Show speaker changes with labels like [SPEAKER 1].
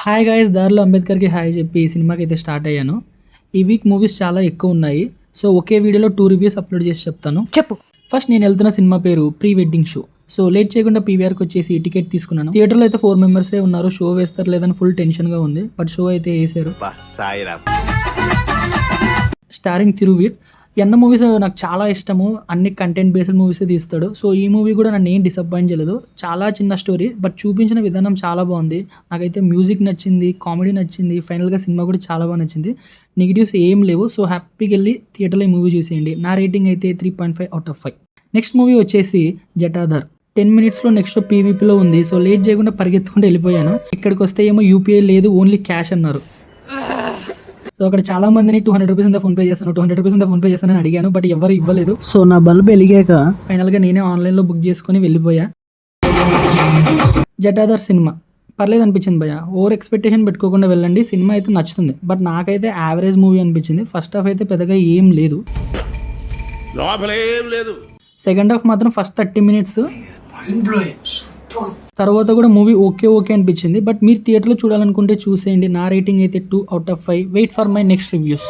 [SPEAKER 1] Hi guys, దారిలో అంబేద్కర్కి hi చెప్పి ఈ సినిమాకి అయితే స్టార్ట్ అయ్యాను. ఈ వీక్ మూవీస్ చాలా ఎక్కువ ఉన్నాయి. సో ఒకే వీడియోలో 2 రివ్యూస్ అప్లోడ్ చేసి చెప్తాను.
[SPEAKER 2] చెప్పు.
[SPEAKER 1] ఫస్ట్ నేను వెళ్తున్న సినిమా పేరు pre wedding show. So late చేయకుండా పీవీఆర్కి వచ్చేసి టికెట్ తీసుకున్నాను. థియేటర్లో అయితే 4 మెంబర్సే ఉన్నారు. షో వేస్తారు లేదని ఫుల్ టెన్షన్గా ఉంది. బట్ షో అయితే వేసారు. స్టారింగ్ తిరువీర్. ఎన్న మూవీస్ నాకు చాలా ఇష్టము. అన్ని కంటెంట్ బేస్డ్ మూవీస్ తీస్తాడు. సో ఈ మూవీ కూడా నన్ను ఏం డిసప్పాయింట్ చేయలేదు. చాలా చిన్న స్టోరీ బట్ చూపించిన విధానం చాలా బాగుంది. నాకైతే మ్యూజిక్ నచ్చింది, కామెడీ నచ్చింది, ఫైనల్గా సినిమా కూడా చాలా బాగా నచ్చింది. నెగిటివ్స్ ఏం లేవు. సో హ్యాపీగా వెళ్ళి థియేటర్లో ఈ మూవీ చూసేయండి. నా రేటింగ్ అయితే 3.5 అవుట్ ఆఫ్ 5. నెక్స్ట్ మూవీ వచ్చేసి జటాధర్. 10 minutesలో నెక్స్ట్ పీవీపీలో ఉంది. సో లేట్ చేయకుండా పరిగెత్తుకుంటూ వెళ్ళిపోయాను. ఇక్కడికి వస్తే ఏమో యూపీఐ లేదు, ఓన్లీ క్యాష్ అన్నారు. సో అక్కడ చాలా మందిని 200 రూపీస్ అంతా ఫోన్పే చేస్తాను, 200 రూపీస్ అంతా ఫోన్పే చేస్తానని అడిగాను. బట్ ఎవరు ఇవ్వలేదు.
[SPEAKER 3] సో నా బల్బ్ వెలిగాక
[SPEAKER 1] ఫైనల్గా నేనే ఆన్లైన్లో బుక్ చేసుకొని వెళ్ళిపోయా. జటాధర్ సినిమా పర్లేదు అనిపించింది భయ్య. ఓవర్ ఎక్స్పెక్టేషన్ పెట్టుకోకుండా వెళ్ళండి. సినిమా అయితే నచ్చుతుంది. బట్ నాకైతే యావరేజ్ మూవీ అనిపించింది. ఫస్ట్ హాఫ్ అయితే పెద్దగా ఏం లేదు. సెకండ్ హాఫ్ మాత్రం ఫస్ట్ 30 minutes తర్వాత కూడా మూవీ ఓకే అనిపించింది. బట్ మీరు థియేటర్లో చూడాలనుకుంటే చూసేయండి. నా రేటింగ్ అయితే 2 out of 5. Wait for my next reviews.